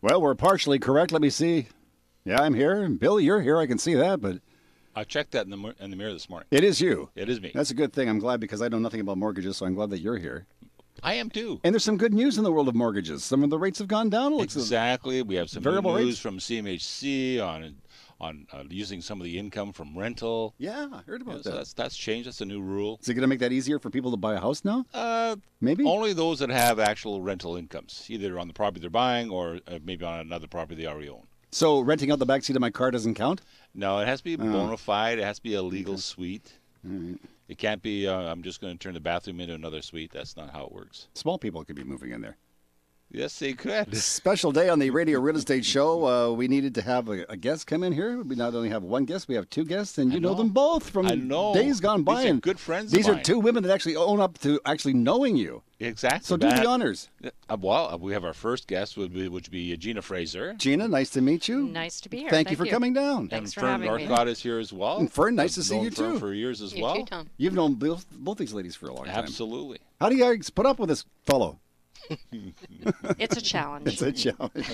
Well, we're partially correct. Let me see. Yeah, I'm here. Bill, you're here. I can see that, but I checked that in the mirror this morning. it is you. It is me. That's a good thing. I'm glad because I know nothing about mortgages, so I'm glad that you're here. I am too. And there's some good news in the world of mortgages. Some of the rates have gone down. Exactly. We have some variable news rates from CMHC on using some of the income from rental. Yeah, I heard about So that. that's changed. That's a new rule. Is it going to make that easier for people to buy a house now? Maybe? Only those that have actual rental incomes, either on the property they're buying or maybe on another property they already own. So renting out the backseat of my car doesn't count? No, it has to be bona fide. It has to be a legal suite. All right. It can't be, I'm just going to turn the bathroom into another suite. That's not how it works. Small people could be moving in there. Yes, they could. Special day on the Radio Real Estate Show. We needed to have a guest come in here. We not only have one guest, we have two guests, and you know them both from days gone by. These are good friends These of are mine. two women that actually own up to actually knowing you. Exactly. So do the honors. Well, we have our first guest, which would be Gina Fraser. Gina, nice to meet you. Nice to be here. Thank you for coming down. Thanks for Fern having me. Northcott is here as well. And Fern, nice to I've see known you Fern too. for years as You well. too, Tom. You've known both these ladies for a long time. Absolutely. How do you guys put up with this fellow? It's a challenge. It's a challenge.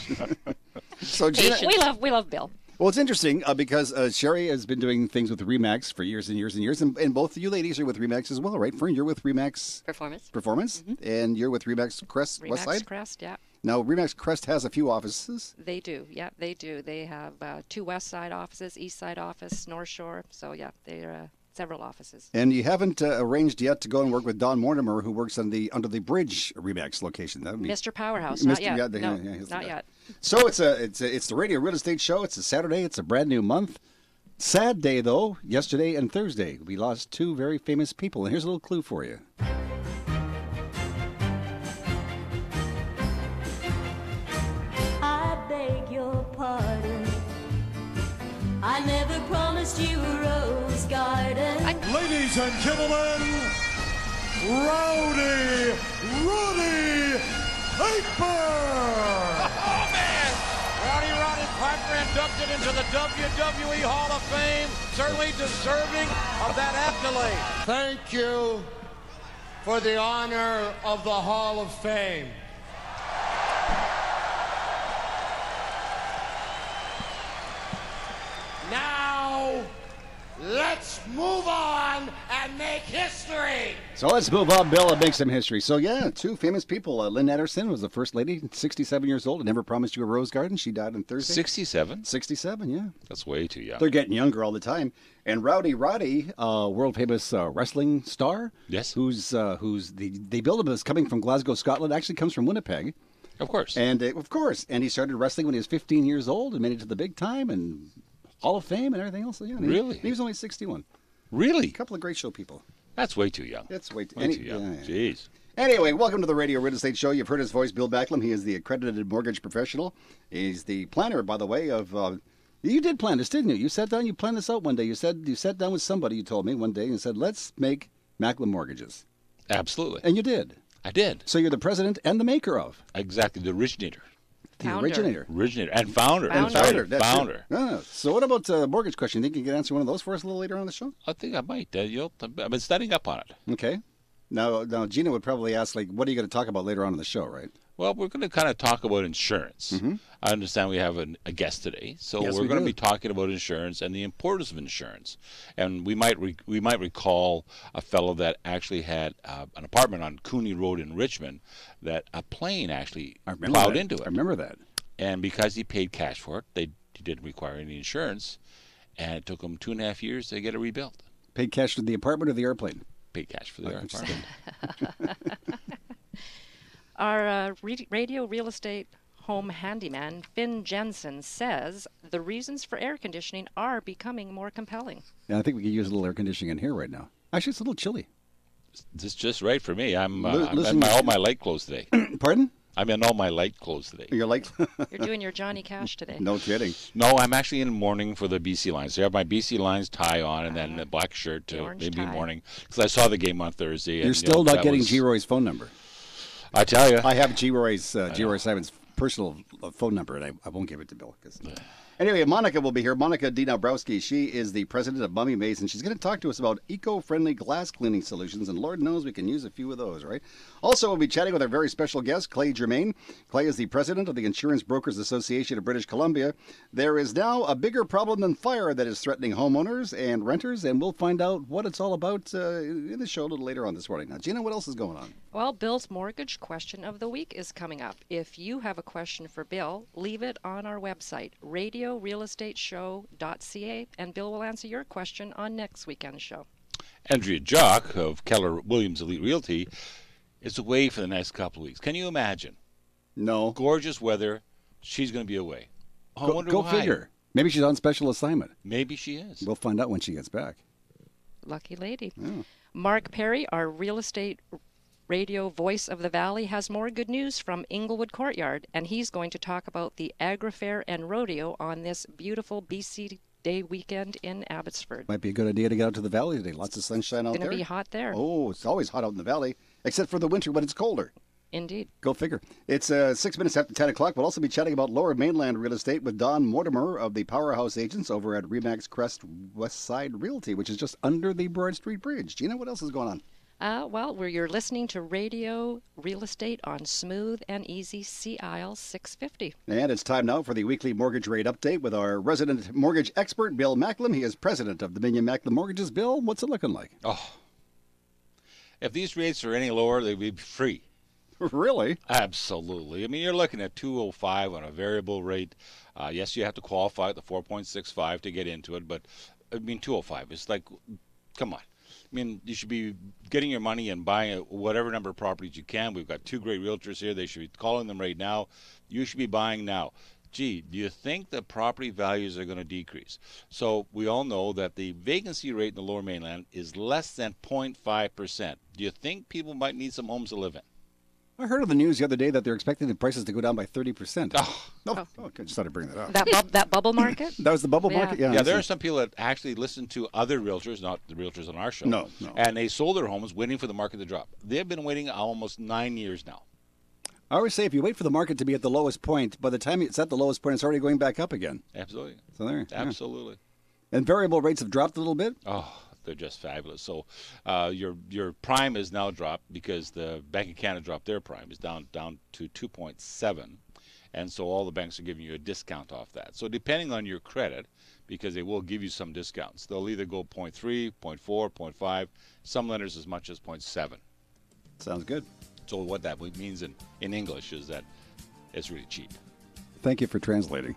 So Gina, We love Bill. well, it's interesting because Sherry has been doing things with Remax for years and years and years, and both of you ladies are with Remax as well, right? Fern, you're with Remax Performance. and you're with Remax Crest West Side. Remax Crest, yeah. Now, Remax Crest has a few offices. They do, yeah, they do. They have 2 West Side offices, East Side office, North Shore. So, yeah, they're several offices. And you haven't arranged yet to go and work with Don Mortimer, who works on the Under the Bridge Remax location. That would be Mr. Powerhouse, not yet. Yeah, No, he's not the guy. yet. So it's the Radio Real Estate Show. It's a Saturday. It's a brand new month. Sad day though. Yesterday and Thursday, we lost two very famous people. And here's a little clue for you. I beg your pardon. I never promised you a rose garden. Ladies and gentlemen, Rowdy Roddy Piper! Oh, man! Roddy Piper inducted into the WWE Hall of Fame. Certainly deserving of that accolade. Thank you for the honor of the Hall of Fame. Now, let's move on and make history. So let's move on, Bill, and make some history. So yeah, two famous people. Lynn Anderson was the first lady, 67 years old, and never promised you a rose garden. She died on Thursday. 67? 67, yeah. That's way too young. They're getting younger all the time. And Rowdy Roddy, world famous wrestling star. Yes. They build him as coming from Glasgow, Scotland. Actually comes from Winnipeg. Of course. And and he started wrestling when he was 15 years old and made it to the big time and Hall of Fame and everything else. Yeah, Really? He was only 61. Really? A couple of great show people. That's way too young. That's way too young. yeah. Jeez. Anyway, welcome to the Radio Real Estate Show. You've heard his voice, Bill Backlund. He is the accredited mortgage professional. He's the planner, by the way, of... you did plan this, didn't you? You sat down, you planned this out one day. You sat down with somebody, you told me one day, and said, let's make Macklin Mortgages. Absolutely. And you did. I did. So you're the president and the maker of. Exactly. The originator. The Founder. originator. Originator. And founder. Founder. Sorry, Founder. That's founder. it. Ah, so what about mortgage question? Think you can answer one of those for us a little later on the show? I think I might. I've been studying up on it. Okay. Now Gina would probably ask, like, what are you going to talk about later on in the show, right? Well, we're going to kind of talk about insurance. Mm-hmm. I understand we have a guest today, so Yes, we're we going to do. be talking about insurance and the importance of insurance. And we might recall a fellow that actually had an apartment on Cooney Road in Richmond that a plane actually plowed into it. I remember that. And because he paid cash for it, he didn't require any insurance, and it took him 2.5 years to get it rebuilt. Paid cash for the apartment or the airplane? Paid cash for the I apartment. Our radio real estate home handyman, Finn Jensen, says the reasons for air conditioning are becoming more compelling. Yeah, I think we could use a little air conditioning in here right now. Actually, it's a little chilly. This is just right for me. I'm Listen- in all my light clothes today. Pardon? I'm in all my light clothes today. You're like... You're doing your Johnny Cash today. No kidding. No, I'm actually in mourning for the BC Lions. So I have my BC Lions tie on and then a black shirt The to orange maybe tie. mourning. Because I saw the game on Thursday. You're and, still not that getting was- G. Roy's phone number. I tell you. I have G. Roy Simon's personal phone number, and I won't give it to Bill. Anyway, Monica will be here. Monica Dinabrowski. She is the president of Mummy Maze, and she's going to talk to us about eco-friendly glass cleaning solutions, and Lord knows we can use a few of those, right? Also, we'll be chatting with our very special guest, Clay Germain. Clay is the president of the Insurance Brokers Association of British Columbia. There is now a bigger problem than fire that is threatening homeowners and renters, and we'll find out what it's all about in the show a little later on this morning. Now, Gina, what else is going on? Well, Bill's mortgage question of the week is coming up. If you have a question for Bill, leave it on our website, RadioRealEstateShow.ca, and Bill will answer your question on next weekend's show. Andrea Jock of Keller Williams Elite Realty is away for the next couple of weeks. Can you imagine? No. Gorgeous weather. She's going to be away. I wonder Go why. figure. Maybe she's on special assignment. Maybe she is. We'll find out when she gets back. Lucky lady. Yeah. Mark Perry, our real estate radio voice of the valley, has more good news from Inglewood Courtyard, and he's going to talk about the Agri Fair and Rodeo on this beautiful BC Day weekend in Abbotsford. Might be a good idea to get out to the valley today. Lots of sunshine out It's there. going to be hot there. Oh, it's always hot out in the valley, except for the winter when it's colder. Indeed. Go figure. It's 6 minutes after 10 o'clock. We'll also be chatting about Lower Mainland real estate with Don Mortimer of the Powerhouse Agents over at Remax Crest West Side Realty, which is just under the Broad Street Bridge. Gina, what else is going on? You're listening to Radio Real Estate on Smooth and Easy CIL 650. And it's time now for the weekly mortgage rate update with our resident mortgage expert, Bill Macklem. He is president of Dominion Macklem Mortgages. Bill, what's it looking like? Oh, if these rates are any lower, they'd be free. Really? Absolutely. I mean, you're looking at 205 on a variable rate. Yes, you have to qualify at the 4.65 to get into it, but I mean, 205 is like, come on. I mean, you should be getting your money and buying whatever number of properties you can. We've got two great realtors here. They should be calling them right now. You should be buying now. Gee, do you think the property values are going to decrease? So we all know that the vacancy rate in the Lower Mainland is less than 0.5%. Do you think people might need some homes to live in? I heard on the news the other day that they're expecting the prices to go down by 30%. Oh. Okay, just thought I'd bring that up. That bubble market? That was the bubble Yeah. market? Yeah, there are some people that actually listen to other realtors, not the realtors on our show. No. And they sold their homes waiting for the market to drop. They've been waiting almost 9 years now. I always say if you wait for the market to be at the lowest point, by the time it's at the lowest point, it's already going back up again. Absolutely. So there. Absolutely. Yeah. And variable rates have dropped a little bit? Oh, they're just fabulous. So your prime is now dropped because the Bank of Canada dropped their prime. It's down to 2.7. And so all the banks are giving you a discount off that. So depending on your credit, because they will give you some discounts, they'll either go 0.3, 0.4, 0.5, some lenders as much as 0.7. Sounds good. So what that means in English is that it's really cheap. Thank you for translating.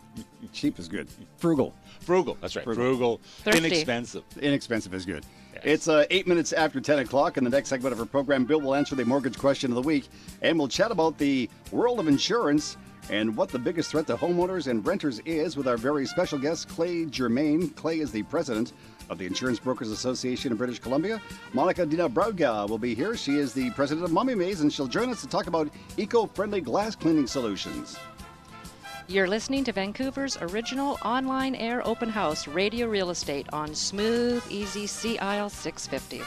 Cheap is good. Frugal. Frugal, that's right. Frugal, Thrifty. inexpensive. Inexpensive is good. Yes. It's 8 minutes after 10 o'clock. In the next segment of our program, Bill will answer the mortgage question of the week, and we'll chat about the world of insurance and what the biggest threat to homeowners and renters is with our very special guest, Clay Germain. Clay is the president of the Insurance Brokers Association of British Columbia. Monica Dinabrowska will be here. She is the president of Mummy Maze, and she'll join us to talk about eco-friendly glass cleaning solutions. You're listening to Vancouver's original online air open house, Radio Real Estate, on Smooth, Easy CIL 650.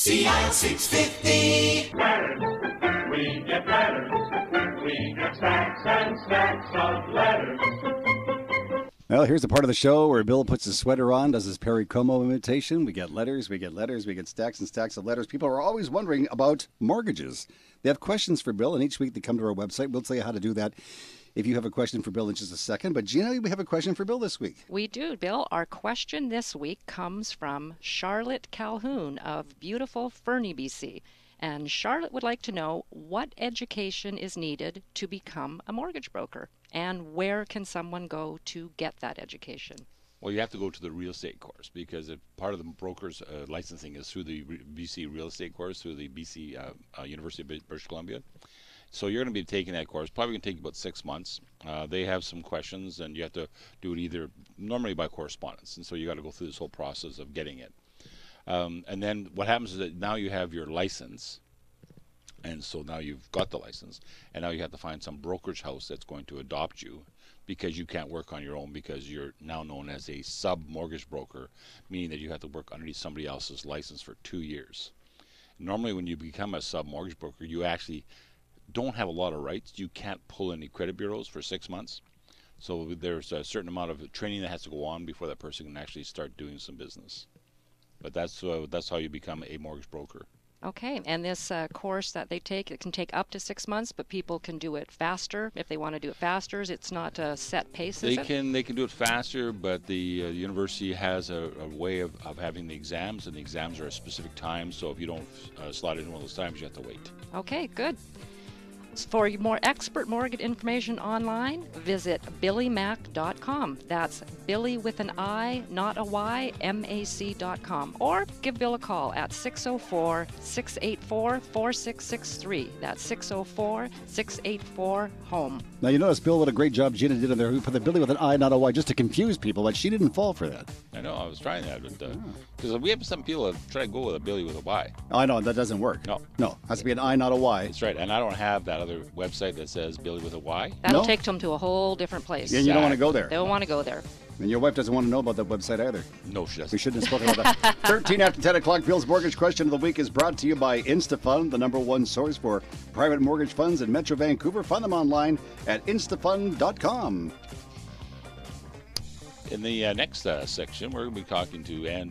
CIL 650. Letters, we get letters. We get stacks and stacks of letters. Well, here's the part of the show where Bill puts his sweater on, does his Perry Como imitation. We get letters, we get stacks and stacks of letters. People are always wondering about mortgages. They have questions for Bill, and each week they come to our website. We'll tell you how to do that if you have a question for Bill in just a second. But Gina, we have a question for Bill this week. We do, Bill. Our question this week comes from Charlotte Calhoun of beautiful Fernie, BC. And Charlotte would like to know what education is needed to become a mortgage broker, and where can someone go to get that education? Well, you have to go to the real estate course, because part of the broker's licensing is through the BC real estate course, through the BC University of British Columbia. So you're going to be taking that course. Probably going to take about 6 months. They have some questions, and you have to do it either normally by correspondence. And so you got to go through this whole process of getting it. And then what happens is that now you have your license, and so now you've got the license, and now you have to find some brokerage house that's going to adopt you, because you can't work on your own, because you're now known as a sub-mortgage broker, meaning that you have to work underneath somebody else's license for 2 years. Normally when you become a sub-mortgage broker, you actually don't have a lot of rights. You can't pull any credit bureaus for 6 months. So there's a certain amount of training that has to go on before that person can actually start doing some business. But that's how you become a mortgage broker. Okay, and this course that they take, it can take up to 6 months, but people can do it faster if they want to do it faster. It's not a set pace, is it? They can do it faster, but the university has a way of having the exams, and the exams are a specific time. So if you don't slot in one of those times, you have to wait. Okay, good. For more expert mortgage information online, visit billymac.com. That's Billy with an I, not a Y, MAC.com. Or give Bill a call at 604-684-4663. That's 604-684-HOME. Now, you notice, Bill, what a great job Gina did in there. Who put the Billy with an I, not a Y, just to confuse people, but she didn't fall for that. I know, I was trying that, but because we have some people that try to go with a Billy with a Y. Oh, I know, that doesn't work. No. No, has to be an I, not a Y. That's right, and I don't have that other website that says Billy with a Y. That'll take them to a whole different place. Yeah, you don't want to go there. They don't want to go there. And your wife doesn't want to know about that website either. No, she doesn't. We shouldn't have spoken about that. 13 after 10 o'clock, Bill's Mortgage Question of the Week is brought to you by InstaFund, the #1 source for private mortgage funds in Metro Vancouver. Find them online at instafund.com. In the next section, we're going to be talking to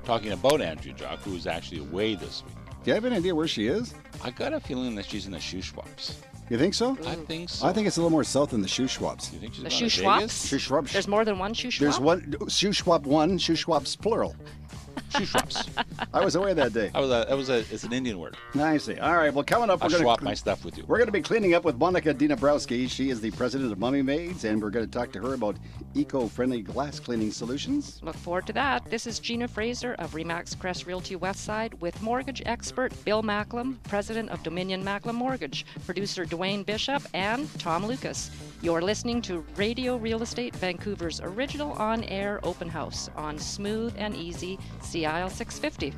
talking about Andrea Jock, who is actually away this week. Do you have any idea where she is? I got a feeling that she's in the shoe swaps. You think so? I think so. I think it's a little more south than the shoe swaps. You think she's The going shoe to swaps? Vegas? Shoe swaps. There's more than one shoe swap? There's one shoe swap one, shoe swaps plural. Shoe swaps. I was away that day. It's an Indian word. I see. All right. Well, coming up, I'll swap my stuff with you. We're going to be cleaning up with Monica Dinabrowski. She is the president of Mummy Maids, and we're going to talk to her about eco-friendly glass cleaning solutions. Look forward to that. This is Gina Fraser of Remax Crest Realty Westside with mortgage expert Bill Macklem, president of Dominion Macklem Mortgage, producer Dwayne Bishop, and Tom Lucas. You're listening to Radio Real Estate Vancouver's original on-air open house on Smooth and Easy CIL 650.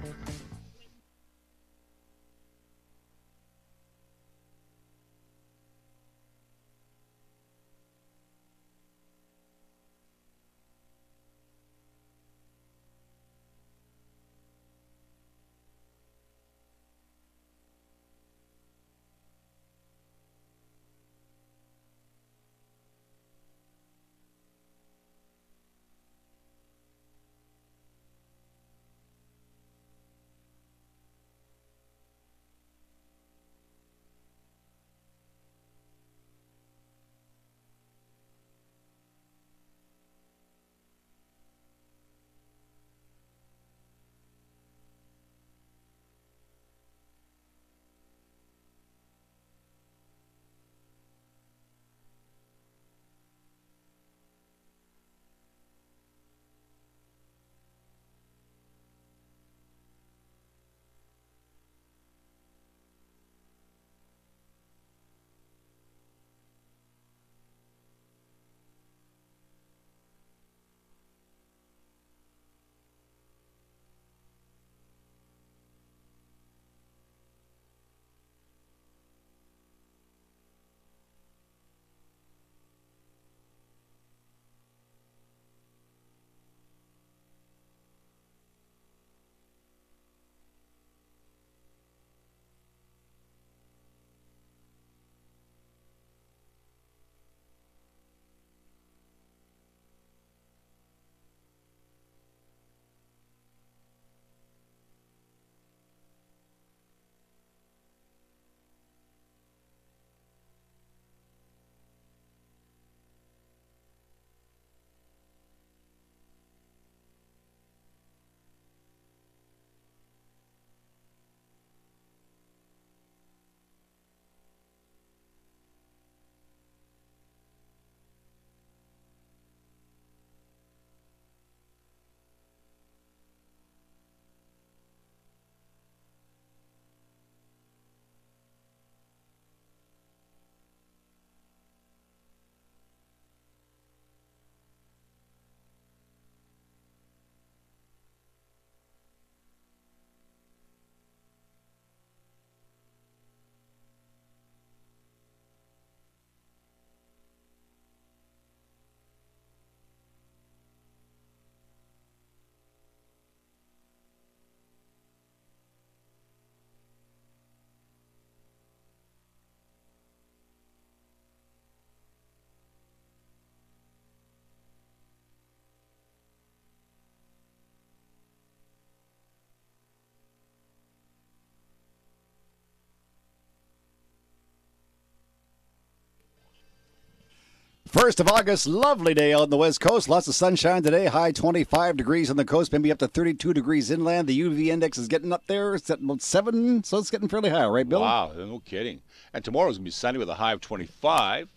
1st of August, lovely day out on the West Coast. Lots of sunshine today. High 25 degrees on the coast, maybe up to 32 degrees inland. The UV index is getting up there. It's at about 7, so it's getting fairly high, right, Bill? Wow, no kidding. And tomorrow's going to be sunny with a high of 25,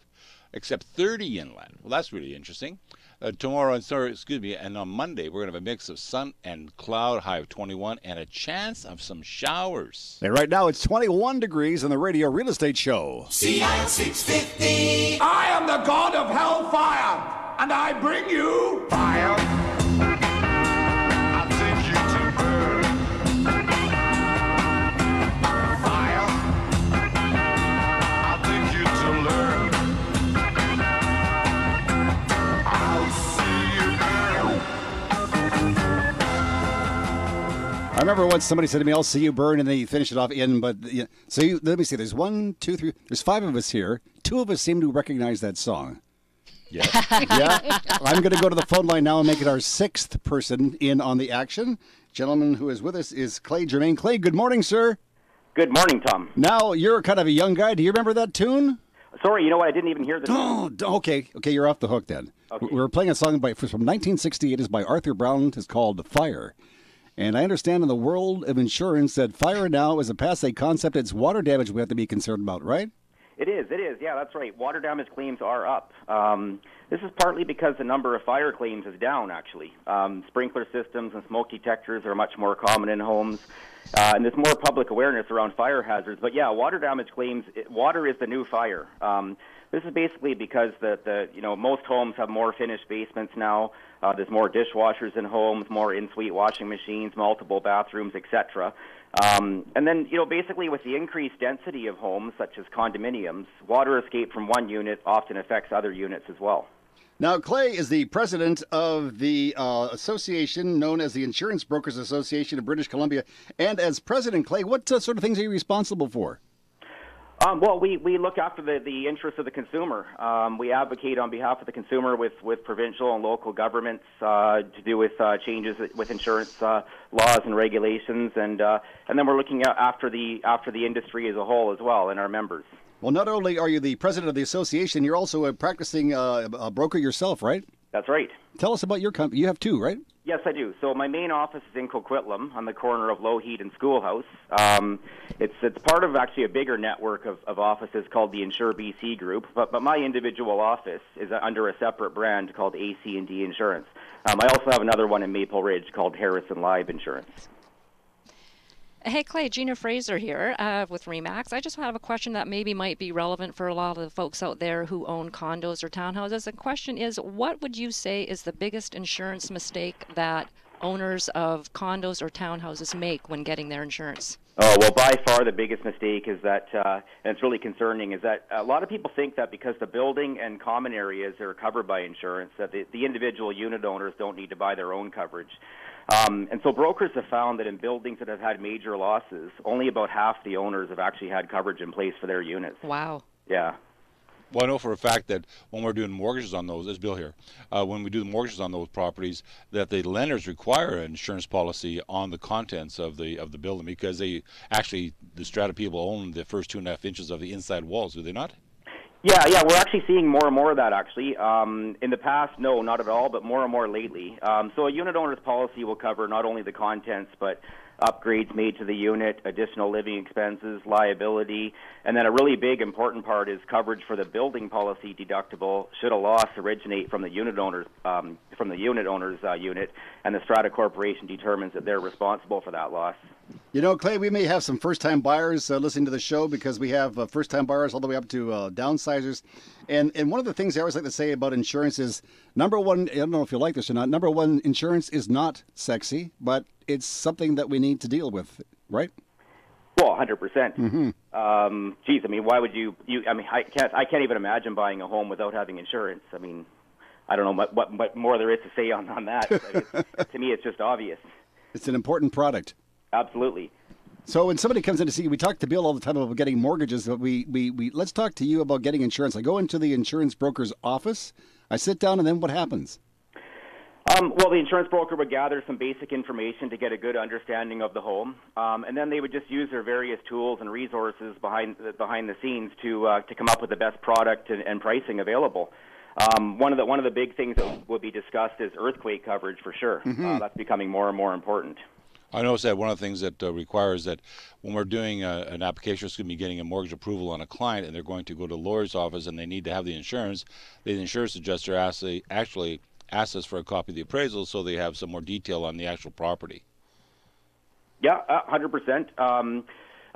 except 30 inland. Well, that's really interesting. And on Monday, we're going to have a mix of sun and cloud, high of 21, and a chance of some showers. And right now, it's 21 degrees on the Radio Real Estate Show. CI 650. I am the god of hellfire, and I bring you fire. I think you to burn. Fire. I think you to learn. I'll see you burn. I remember once somebody said to me, I'll see you burn, and then you finish it off in, but, so let me see, there's 1, 2, 3, there's 5 of us here. 2 of us seem to recognize that song. Yeah. Yeah. I'm going to go to the phone line now and make it our 6th person in on the action. Gentleman who is with us is Clay Germain. Clay, good morning, sir. Good morning, Tom. Now, you're kind of a young guy. Do you remember that tune? Sorry, you know what? I didn't even hear the Oh, okay. Okay, you're off the hook then. Okay. We're playing a song from 1968. It's by Arthur Brown. It's called Fire. And I understand in the world of insurance that fire now is a passé concept. It's water damage we have to be concerned about, right? It is. Yeah, that's right. Water damage claims are up. This is partly because the number of fire claims is down, actually. Sprinkler systems and smoke detectors are much more common in homes. And there's more public awareness around fire hazards. But yeah, water damage claims, water is the new fire. This is basically because most homes have more finished basements now. There's more dishwashers in homes, more in-suite washing machines, multiple bathrooms, etc. And then, basically with the increased density of homes, such as condominiums, water escape from one unit often affects other units as well. Now, Clay is the president of the association known as the Insurance Brokers Association of British Columbia. And as president, Clay, what sort of things are you responsible for? Well, we look after the interests of the consumer. We advocate on behalf of the consumer with provincial and local governments to do with changes with insurance laws and regulations, and then we're looking after the industry as a whole as well, and our members. Well, not only are you the president of the association, you're also a practicing a broker yourself, right? That's right. Tell us about your company. You have 2, right? Yes, I do. So my main office is in Coquitlam on the corner of Lougheed and Schoolhouse. It's part of actually a bigger network of offices called the Insure BC Group, but my individual office is under a separate brand called AC&D Insurance. I also have another one in Maple Ridge called Harrison Live Insurance. Hey, Clay, Gina Fraser here with REMAX. I just have a question that maybe might be relevant for a lot of the folks out there who own condos or townhouses. The question is, what would you say is the biggest insurance mistake that owners of condos or townhouses make when getting their insurance? Oh, well, by far the biggest mistake is that, and it's really concerning, is that a lot of people think that because the building and common areas are covered by insurance, that the individual unit owners don't need to buy their own coverage. And so brokers have found that in buildings that have had major losses, only about half the owners have actually had coverage in place for their units. Wow. Yeah. Well, I know for a fact that when we're doing mortgages on those, there's Bill here, when we do the mortgages on those properties, that the lenders require an insurance policy on the contents of the building, because the strata people own the first 2.5 inches of the inside walls, do they not? Yeah, we're actually seeing more and more of that, actually. In the past, no, not at all, but more and more lately. So a unit owner's policy will cover not only the contents, but upgrades made to the unit, additional living expenses, liability, and then a really big important part is coverage for the building policy deductible should a loss originate from the unit owner's unit, and the strata corporation determines that they're responsible for that loss. You know, Clay, we may have some first-time buyers listening to the show, because we have first-time buyers all the way up to downsizers. And one of the things I always like to say about insurance is, number one, I don't know if you like this or not, number one, insurance is not sexy, but it's something that we need to deal with, right? Well, 100%. Mm-hmm. Geez, I mean, why would you? I mean, I can't even imagine buying a home without having insurance. I mean, I don't know what more there is to say on that. I mean, to me, it's just obvious. It's an important product. Absolutely. So when somebody comes in to see you, we talk to Bill all the time about getting mortgages, but we let's talk to you about getting insurance. I go into the insurance broker's office, I sit down, and then what happens? Well, the insurance broker would gather some basic information to get a good understanding of the home, and then they would just use their various tools and resources behind the scenes to come up with the best product and pricing available. One of the big things that will be discussed is earthquake coverage for sure. That's becoming more and more important. I noticed that one of the things that requires that when we're doing an application, it's going to be getting a mortgage approval on a client, and they're going to go to the lawyer's office and they need to have the insurance adjuster actually asks us for a copy of the appraisal so they have some more detail on the actual property. Yeah, 100%.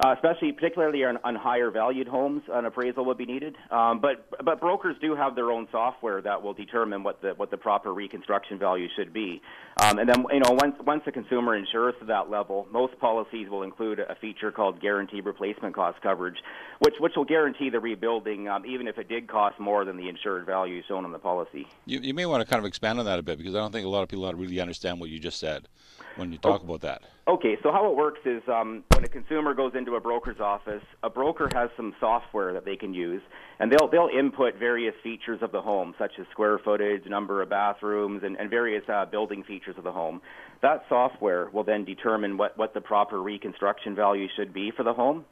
Especially, particularly on higher valued homes, an appraisal would be needed. But brokers do have their own software that will determine what the proper reconstruction value should be. And then, once the consumer insures to that level, most policies will include a feature called guaranteed replacement cost coverage, which will guarantee the rebuilding, even if it did cost more than the insured value shown on the policy. You may want to kind of expand on that a bit, because I don't think a lot of people really understand what you just said when you talk about that. Okay, so how it works is when a consumer goes into a broker's office, a broker has some software that they can use, and they'll input various features of the home, such as square footage, number of bathrooms, and various building features of the home. That software will then determine what the proper reconstruction value should be for the home,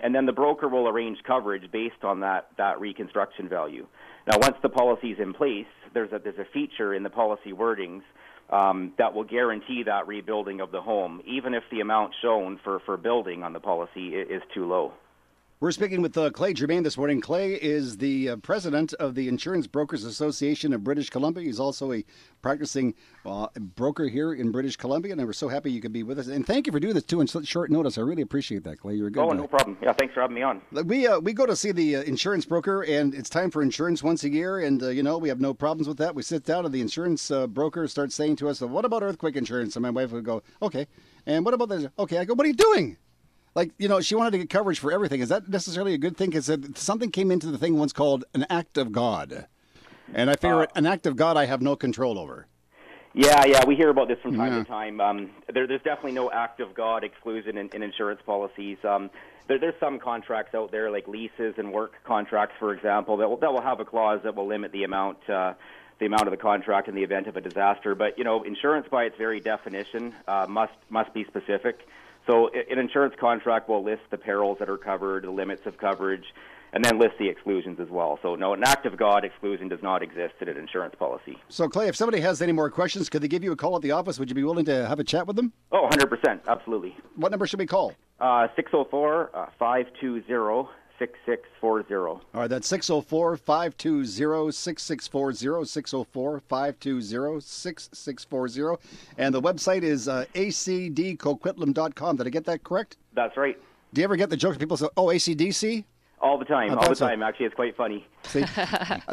and then the broker will arrange coverage based on that reconstruction value. Now, once the policy is in place, there's a feature in the policy wordings that will guarantee that rebuilding of the home, even if the amount shown for building on the policy is too low. We're speaking with Clay Germain this morning. Clay is the president of the Insurance Brokers Association of British Columbia. He's also a practicing broker here in British Columbia, and we're so happy you could be with us. And thank you for doing this, too, in such short notice. I really appreciate that, Clay. You're a good guy. No problem. Yeah, thanks for having me on. We go to see the insurance broker, and it's time for insurance once a year, and, we have no problems with that. We sit down, and the insurance broker starts saying to us, what about earthquake insurance? And my wife would go, okay. And what about this? Okay. I go, what are you doing? Like, she wanted to get coverage for everything. Is that necessarily a good thing? Because something came into the thing once called an act of God. And I figure an act of God I have no control over. Yeah, we hear about this from time to time. There's definitely no act of God exclusion in insurance policies. There's some contracts out there, like leases and work contracts, for example, that will have a clause that will limit the amount of the contract in the event of a disaster. But, insurance by its very definition must be specific. So an insurance contract will list the perils that are covered, the limits of coverage, and then list the exclusions as well. So no, an act of God exclusion does not exist in an insurance policy. So, Clay, if somebody has any more questions, could they give you a call at the office? Would you be willing to have a chat with them? Oh, 100%, absolutely. What number should we call? 604-520-6640. All right, that's 604-520-6640, 604-520-6640. And the website is acdcoquitlam.com. Did I get that correct? That's right. Do you ever get the jokes people say, ACDC? All the time, Actually, it's quite funny. See,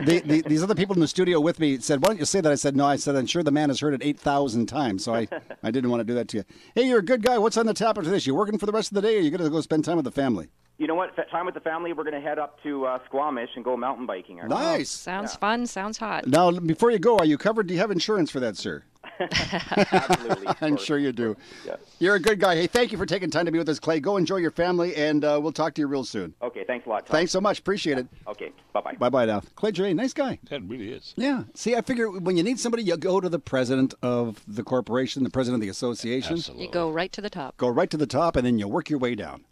these other people in the studio with me said, why don't you say that? I said, no. I said, I'm sure the man has heard it 8,000 times, so I didn't want to do that to you. Hey, you're a good guy. What's on the tap after this? You working for the rest of the day, or are you going to go spend time with the family? You know what? Time with the family, we're going to head up to Squamish and go mountain biking. Nice. Sounds fun. Sounds hot. Now, before you go, are you covered? Do you have insurance for that, sir? Absolutely. I'm sure you do. Yes. You're a good guy. Hey, thank you for taking time to be with us, Clay. Go enjoy your family, and we'll talk to you real soon. Okay, thanks a lot, Tom. Thanks so much. Appreciate it. Okay, bye-bye. Bye-bye now. Clay J, nice guy. That really is. Yeah. See, I figure when you need somebody, you go to the president of the corporation, the president of the association. Absolutely. You go right to the top. Go right to the top, and then you work your way down.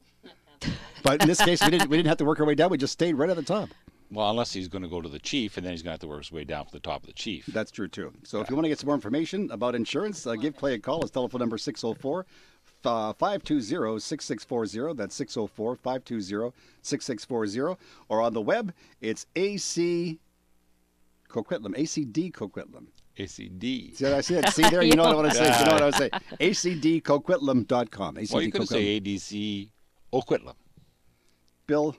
But in this case, we didn't have to work our way down. We just stayed right at the top. Well, unless he's going to go to the chief, and then he's going to have to work his way down to the top of the chief. That's true, too. So if you want to get some more information about insurance, give Clay a call. His telephone number is 604-520-6640. That's 604-520-6640. Or on the web, it's AC Coquitlam, ACD Coquitlam. ACD. See what I said? See there? You know what I want to say. You know what I want to say. ACDcoquitlam.com. Well, you could say ADC Oquitlam. Bill,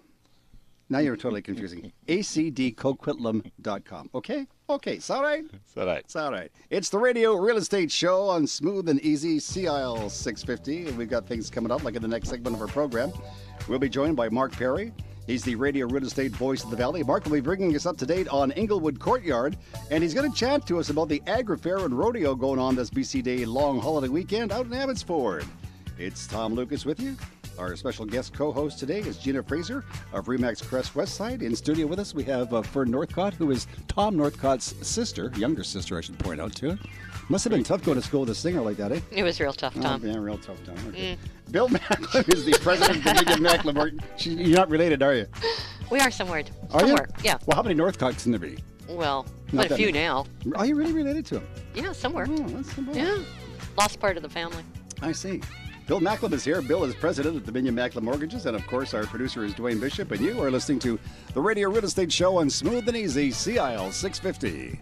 now you're totally confusing. acdcoquitlam.com. Okay? Okay. It's all right? It's all right. It's all right. It's the Radio Real Estate Show on Smooth and Easy CIL 650. And we've got things coming up, like in the next segment of our program. We'll be joined by Mark Perry. He's the Radio Real Estate voice of the Valley. Mark will be bringing us up to date on Inglewood Courtyard, and he's going to chat to us about the Agri Fair and Rodeo going on this BC Day long holiday weekend out in Abbotsford. It's Tom Lucas with you. Our special guest co-host today is Gina Fraser of Remax Crest Westside. In studio with us, we have Fern Northcott, who is Tom Northcott's sister, younger sister, I should point out, too. Must have been tough going to school with a singer like that, eh? It was real tough, Tom. Oh, yeah, real tough, Tom. Okay. Bill Macklin is the president of the League of Mecklenburg. You're not related, are you? We are somewhere. Are you? Yeah. Well, how many Northcotts can there be? Well, Not quite a that few many. now. Are you really related to him? Yeah, somewhere. Oh, that's about Yeah. Lost part of the family. I see. Bill Macklem is here. Bill is president of Dominion Macklem Mortgages, and of course, our producer is Dwayne Bishop, and you are listening to the Radio Real Estate Show on Smooth and Easy, CIL 650.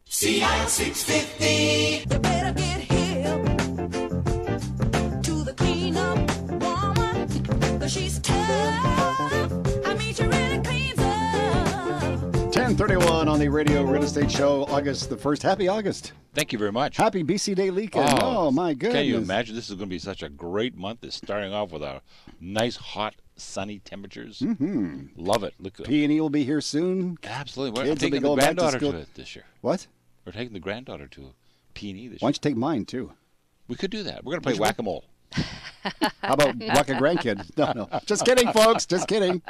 CIL 650. You better get here to the cleanup woman, 'cause she's tough. I mean, she really cleans up. 10:31 on the Radio Real Estate Show, August the 1st. Happy August. Thank you very much. Happy BC Day weekend. Oh, my goodness. Can you imagine? This is going to be such a great month. It's starting off with a nice, hot, sunny temperatures. Mm-hmm. Love it. Look, P&E will be here soon. absolutely. We're Kids will be taking the going back to granddaughter school. to it this year. What? We're taking the granddaughter to P&E this Why year. don't you take mine, too? We could do that. We're going to play whack-a-mole. How about whack a grandkid? No. Just kidding, folks. Just kidding.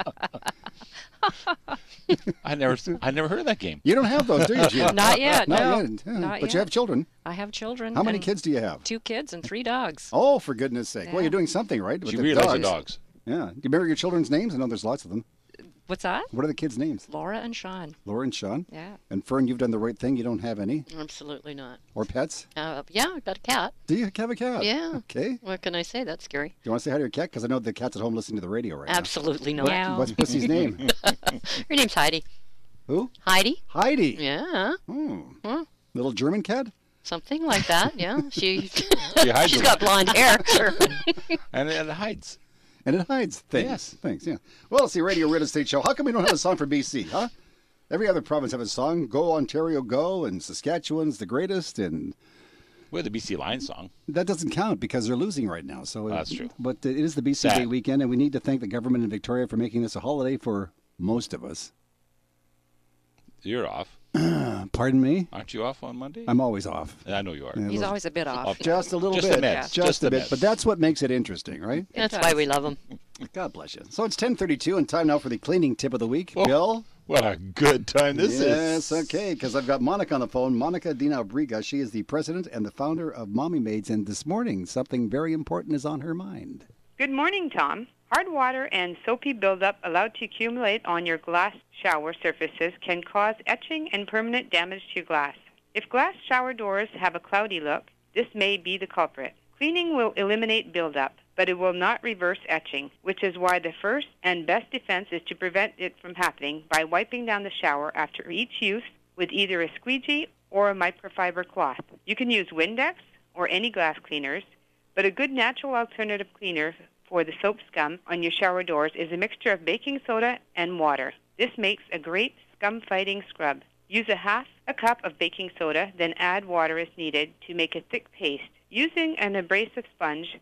I never heard of that game. You don't have those, do you, Gina? Not yet, Not no. yet. Yeah. Not But you yet. have children. I have children. How many and kids do you have? 2 kids and 3 dogs. Oh, for goodness sake. Well, Yeah. you're doing something, right? With She the really likes the dogs. dogs. Yeah. Do you remember your children's names? I know there's lots of them. What's that? What are the kids' names? Laura and Sean. Laura and Sean? Yeah. And Fern, you've done the right thing. You don't have any? Absolutely not. Or pets? Yeah, I've got a cat. Do you have a cat? Yeah. Okay. What can I say? That's scary. Do you want to say hi to your cat? Because I know the cat's at home listening to the radio right Absolutely now. not. Meow. What's Pussy's name? Her name's Heidi. Who? Heidi? Heidi. Yeah. Hmm. Little German cat? Something like that. Yeah. She hides She's a got lot. blonde hair. Sure. And it hides. And it hides things. Yes. Thanks, yeah. Well, it's the Radio Real Estate Show. How come we don't have a song for BC, huh? Every other province have a song. Go, Ontario, go, and Saskatchewan's the greatest, and We have the BC Lions song. that doesn't count because they're losing right now. So That's true. But it is the BC Sad. Day weekend, and we need to thank the government in Victoria for making this a holiday for most of us. You're off. Pardon me? Aren't you off on Monday? I'm always off. I know you are. Yeah, He's always a bit off. Just a little Just bit. a bit. Just a bit. But that's what makes it interesting, right? That's why we love him. God bless you. So it's 10:32 and time now for the cleaning tip of the week. Oh, Bill? What a good time this is. Yes, okay, because I've got Monica on the phone. Monica Dina Briga. She is the president and the founder of Mommy Maids. And this morning, something very important is on her mind. Good morning, Tom. Hard water and soapy buildup allowed to accumulate on your glass shower surfaces can cause etching and permanent damage to your glass. If glass shower doors have a cloudy look, this may be the culprit. Cleaning will eliminate buildup, but it will not reverse etching, which is why the first and best defense is to prevent it from happening by wiping down the shower after each use with either a squeegee or a microfiber cloth. You can use Windex or any glass cleaners, but a good natural alternative cleaner for the soap scum on your shower doors is a mixture of baking soda and water. This makes a great scum-fighting scrub. Use a half a cup of baking soda, then add water as needed to make a thick paste. Using an abrasive sponge,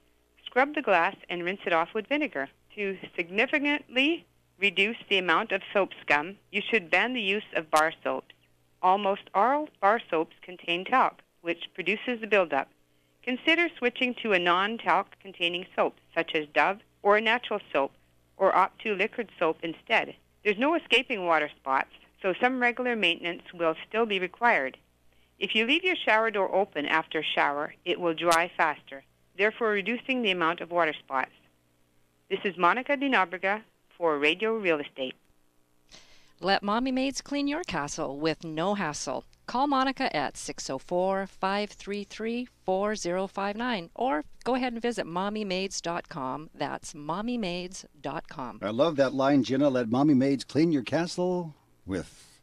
scrub the glass and rinse it off with vinegar. To significantly reduce the amount of soap scum, you should ban the use of bar soap. Almost all bar soaps contain talc, which produces the buildup. Consider switching to a non-talc containing soap, such as Dove or a natural soap, or opt to liquid soap instead. There's no escaping water spots, so some regular maintenance will still be required. If you leave your shower door open after a shower, it will dry faster, therefore reducing the amount of water spots. This is Monica Dinabriga for Radio Real Estate. Let Mommy Maids clean your castle with no hassle. Call Monica at 604-533-4059 or go ahead and visit mommymaids.com. That's mommymaids.com. I love that line, Jenna. Let Mommy Maids clean your castle with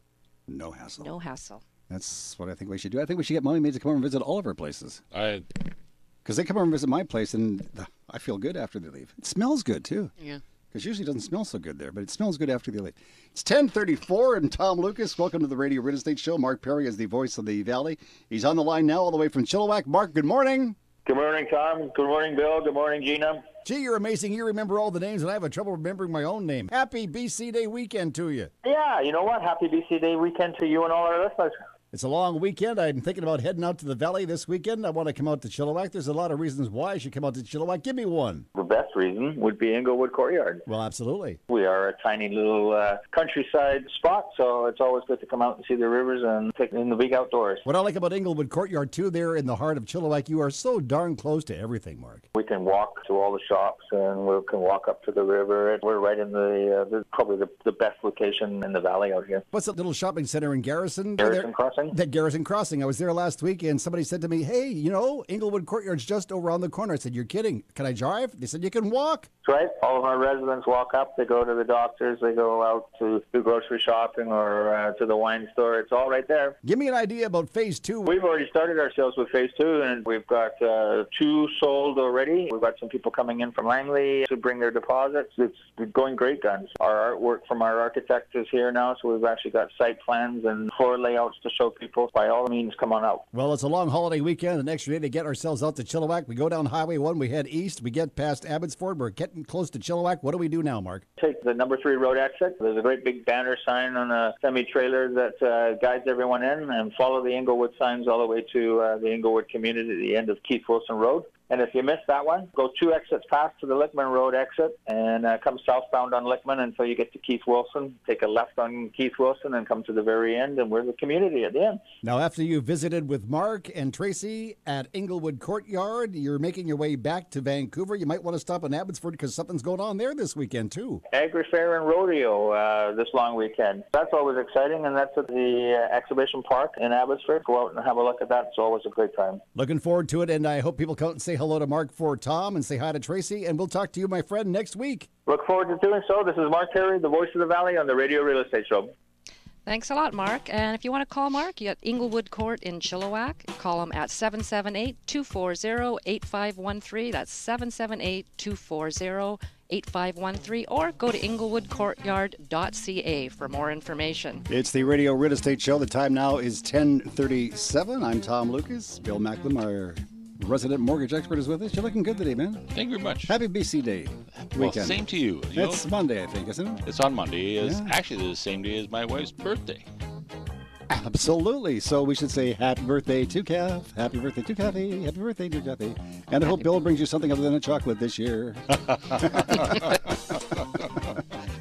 no hassle. No hassle. That's what I think we should do. I think we should get Mommy Maids to come over and visit all of our places. Because they come over and visit my place, and I feel good after they leave. It smells good, too. Yeah. Because usually it doesn't smell so good there, but it smells good after they leave. It's 10:34, and Tom Lucas, welcome to the Radio Real Estate Show. Mark Perry is the voice of the Valley. He's on the line now all the way from Chilliwack. Mark, good morning. Good morning, Tom. Good morning, Bill. Good morning, Gina. Gee, you're amazing. You remember all the names, and I have trouble remembering my own name. Happy BC Day weekend to you. Yeah, you know what? Happy BC Day weekend to you and all our listeners. It's a long weekend. I'm thinking about heading out to the Valley this weekend. I want to come out to Chilliwack. There's a lot of reasons why I should come out to Chilliwack. Give me one. The best reason would be Inglewood Courtyard. Well, absolutely. We are a tiny little countryside spot, so it's always good to come out and see the rivers and take in the big outdoors. What I like about Inglewood Courtyard, too, there in the heart of Chilliwack, you are so darn close to everything, Mark. We can walk to all the shops, and we can walk up to the river. We're right in probably the best location in the valley out here. What's that little shopping center in Garrison? Garrison Crossing? That Garrison Crossing. I was there last week, and somebody said to me, hey, you know, Inglewood Courtyard's just over on the corner. I said, you're kidding. Can I drive? They said, you can walk. That's right. All of our residents walk up. They go to the doctors. They go out to do grocery shopping or to the wine store. It's all right there. Give me an idea about Phase 2. We've already started our sales with Phase 2, and we've got 2 sold already. We've got some people coming in from Langley to bring their deposits. It's going great guns. Our artwork from our architect is here now, so we've actually got site plans and floor layouts to show people. By all means, come on out. Well, it's a long holiday weekend, an extra day to get ourselves out to Chilliwack. We go down Highway 1, we head east, we get past Abbotsford, we're getting close to Chilliwack. What do we do now, Mark? Take the number 3 road exit. There's a great big banner sign on a semi-trailer that guides everyone in, and follow the Inglewood signs all the way to the Inglewood community at the end of Keith Wilson Road. And if you miss that one, go 2 exits past to the Lickman Road exit and come southbound on Lickman until you get to Keith Wilson. Take a left on Keith Wilson and come to the very end, and we're the community at the end. Now, after you visited with Mark and Tracy at Inglewood Courtyard, you're making your way back to Vancouver. You might want to stop in Abbotsford because something's going on there this weekend, too. Agri-Fair and Rodeo this long weekend. That's always exciting, and that's at the Exhibition Park in Abbotsford. Go out and have a look at that. It's always a great time. Looking forward to it, and I hope people come out and say hello to Mark for Tom and say hi to Tracy, and we'll talk to you, my friend, next week. Look forward to doing so. This is Mark Perry, the voice of the Valley on the Radio Real Estate Show. Thanks a lot, Mark. And if you want to call Mark, you got Inglewood Court in Chilliwack. Call him at 778-240-8513. That's 778-240-8513. Or go to inglewoodcourtyard.ca for more information. It's the Radio Real Estate Show. The time now is 10:37. I'm Tom Lucas. Bill Macklem, our resident mortgage expert, is with us. You're looking good today, man. Thank you very much. Happy BC Day weekend. Well, same to you. It's Monday, I think, isn't it? It's on Monday. It's actually the same day as my wife's birthday. Absolutely. So we should say happy birthday to Kath, happy birthday to Kathy, happy birthday to Kathy. And I hope Bill brings you something other than a chocolate this year.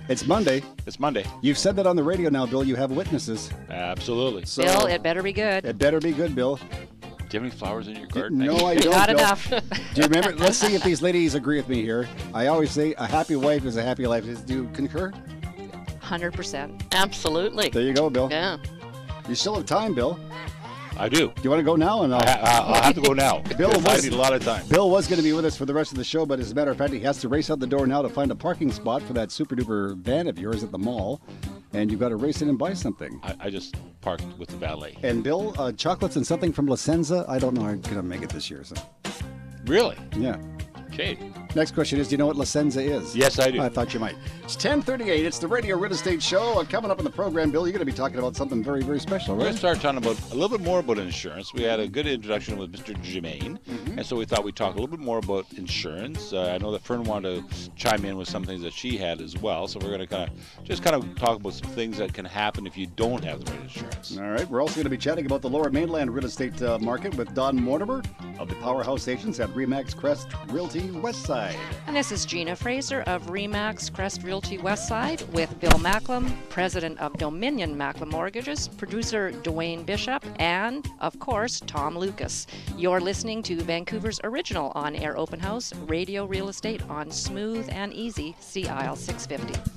It's Monday. It's Monday. You've said that on the radio now, Bill. You have witnesses. Absolutely. So Bill, it better be good. It better be good, Bill. Do you have any flowers in your garden? No, I don't. Not Bill. enough. Do you remember? Let's see if these ladies agree with me here. I always say a happy wife is a happy life. Do you concur? 100%. Absolutely. There you go, Bill. Yeah. You still have time, Bill. I do. Do you want to go now? And I'll have to go now. Bill I need a lot of time. Bill was going to be with us for the rest of the show, but as a matter of fact, he has to race out the door now to find a parking spot for that super duper van of yours at the mall. And you've got to race in and buy something. I just parked with the valet. And Bill, chocolates and something from La Senza. I don't know. I'm going to make it this year. So. Really? Yeah. Okay. Next question is, do you know what La Senza is? Yes, I do. I thought you might. It's 10:38. It's the Radio Real Estate Show. Coming up in the program, Bill, you're going to be talking about something very, very special, We're right? going to start talking about a little bit more about insurance. We had a good introduction with Mr. Germain, and so we thought we'd talk a little bit more about insurance. I know that Fern wanted to chime in with some things that she had as well, so we're going to kind of talk about some things that can happen if you don't have the right insurance. All right. We're also going to be chatting about the Lower Mainland real estate market with Don Mortimer of the Powerhouse Agents at Remax Crest Realty Westside. And this is Gina Fraser of Remax Crest Realty Westside with Bill Macklem, president of Dominion Macklem Mortgages, producer Dwayne Bishop, and, of course, Tom Lucas. You're listening to Vancouver's original on-air open house, Radio Real Estate on Smooth and Easy, CIL 650.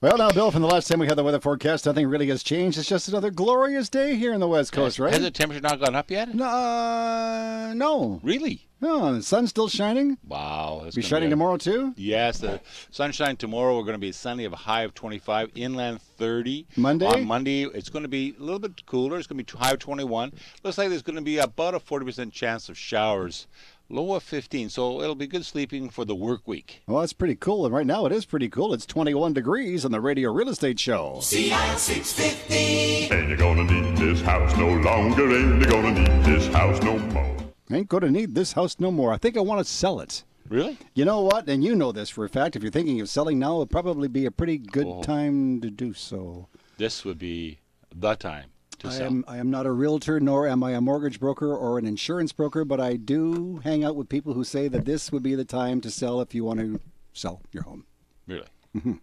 Well, now, Bill, from the last time we had the weather forecast, nothing really has changed. It's just another glorious day here in the West Coast, right? Has the temperature not gone up yet? No, know. Really? Oh, the sun's still shining? Wow. Be shining tomorrow, too? Yes. The sunshine tomorrow. We're going to be sunny of a high of 25. Inland 30. Monday? On Monday, it's going to be a little bit cooler. It's going to be high of 21. Looks like there's going to be about a 40% chance of showers. Low of 15. So it'll be good sleeping for the work week. Well, that's pretty cool. And right now it is pretty cool. It's 21 degrees on the Radio Real Estate Show. CIL 650. Ain't you gonna need this house no longer? Ain't you gonna need this house no more? Ain't going to need this house no more. I think I want to sell it. Really? You know what? And you know this for a fact. If you're thinking of selling now, it would probably be a pretty good time to do so. This would be the time to sell. I am not a realtor, nor am I a mortgage broker or an insurance broker, but I do hang out with people who say that this would be the time to sell if you want to sell your home. Really? Mm-hmm.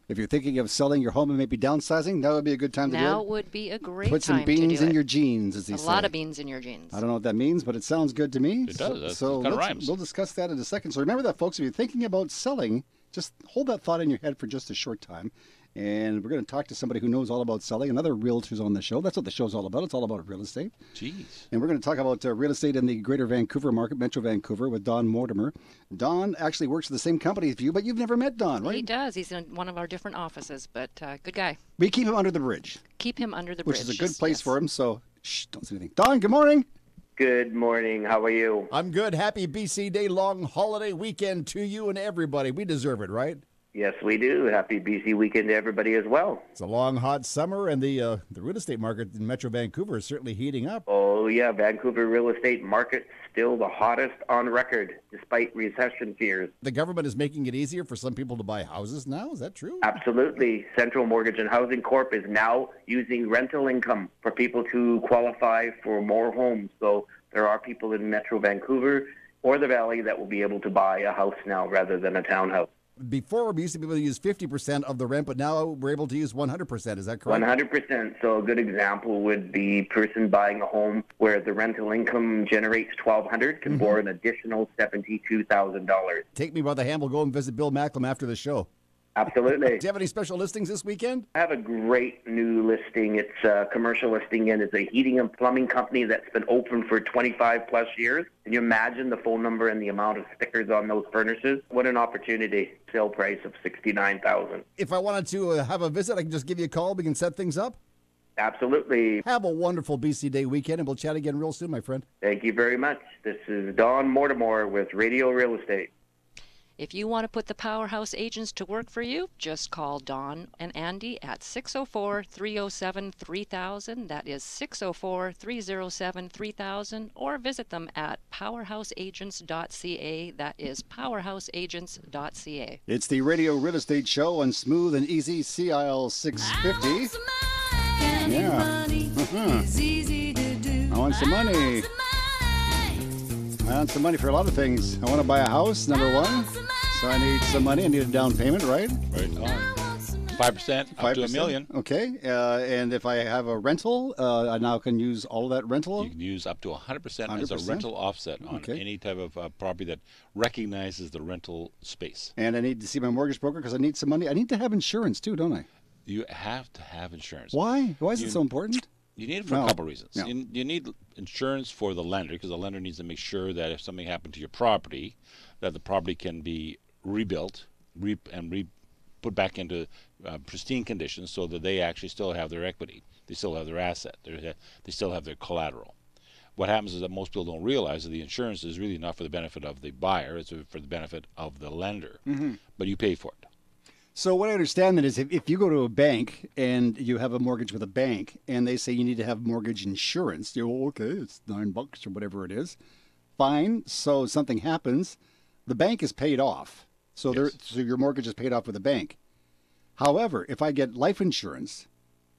If you're thinking of selling your home and maybe downsizing, that would be a good time to do it. Now would be a great Put some time to do beans in it. your jeans, as they say. A lot of beans in your jeans. I don't know what that means, but it sounds good to me. It does. So It kind of rhymes. we'll discuss that in a second. So remember that, folks, if you're thinking about selling, just hold that thought in your head for just a short time. And we're going to talk to somebody who knows all about selling, another realtor's on the show. That's what the show's all about. It's all about real estate. Jeez. And we're going to talk about real estate in the greater Vancouver market, Metro Vancouver, with Don Mortimer. Don actually works for the same company as you, but you've never met Don, right? He does. He's in one of our different offices, but good guy. We keep him under the bridge. Keep him under the Which bridge. is a good place for him, so shh, don't say anything. Don, good morning. Good morning. How are you? I'm good. Happy BC Day long holiday weekend to you and everybody. We deserve it, right? Yes, we do. Happy BC weekend to everybody as well. It's a long, hot summer, and the real estate market in Metro Vancouver is certainly heating up. Oh, yeah. Vancouver real estate market still the hottest on record, despite recession fears. The government is making it easier for some people to buy houses now. Is that true? Absolutely. Central Mortgage and Housing Corp is now using rental income for people to qualify for more homes. So there are people in Metro Vancouver or the Valley that will be able to buy a house now rather than a townhouse. Before, we used to be able to use 50% of the rent, but now we're able to use 100%. Is that correct? 100%. So a good example would be person buying a home where the rental income generates $1,200 can borrow an additional $72,000. Take me by the hand. We'll go and visit Bill Macklem after the show. Absolutely. Do you have any special listings this weekend? I have a great new listing. It's a commercial listing, and it's a heating and plumbing company that's been open for 25 plus years. Can you imagine the phone number and the amount of stickers on those furnaces? What an opportunity. Sale price of $69,000. If I wanted to have a visit, I can just give you a call. We can set things up. Absolutely. Have a wonderful BC Day weekend, and we'll chat again real soon, my friend. Thank you very much. This is Don Mortimer with Radio Real Estate. If you want to put the Powerhouse agents to work for you, just call Don and Andy at 604-307-3000. That is 604-307-3000. Or visit them at powerhouseagents.ca. That is powerhouseagents.ca. It's the Radio Real Estate Show on Smooth and Easy CIL 650. Yeah. I want some money. I want some money for a lot of things. I want to buy a house, number one. So I need some money. I need a down payment, right? Right on. 5% up to $1 million. Okay. And if I have a rental, I now can use all of that rental? You can use up to 100% as a rental offset on any type of property that recognizes the rental space. And I need to see my mortgage broker because I need some money. I need to have insurance too, don't I? You have to have insurance. Why? Why is it so important? You need it for a couple reasons. No. You need insurance for the lender because the lender needs to make sure that if something happened to your property, that the property can be rebuilt and put back into pristine conditions so that they actually still have their equity. They still have their asset. They still have their collateral. What happens is that most people don't realize that the insurance is really not for the benefit of the buyer. It's for the benefit of the lender. Mm-hmm. But you pay for it. So what I understand then is if you go to a bank and you have a mortgage with a bank and they say you need to have mortgage insurance, you go, okay, it's $9 or whatever it is. Fine. So something happens. The bank is paid off. So your mortgage is paid off with the bank. However, if I get life insurance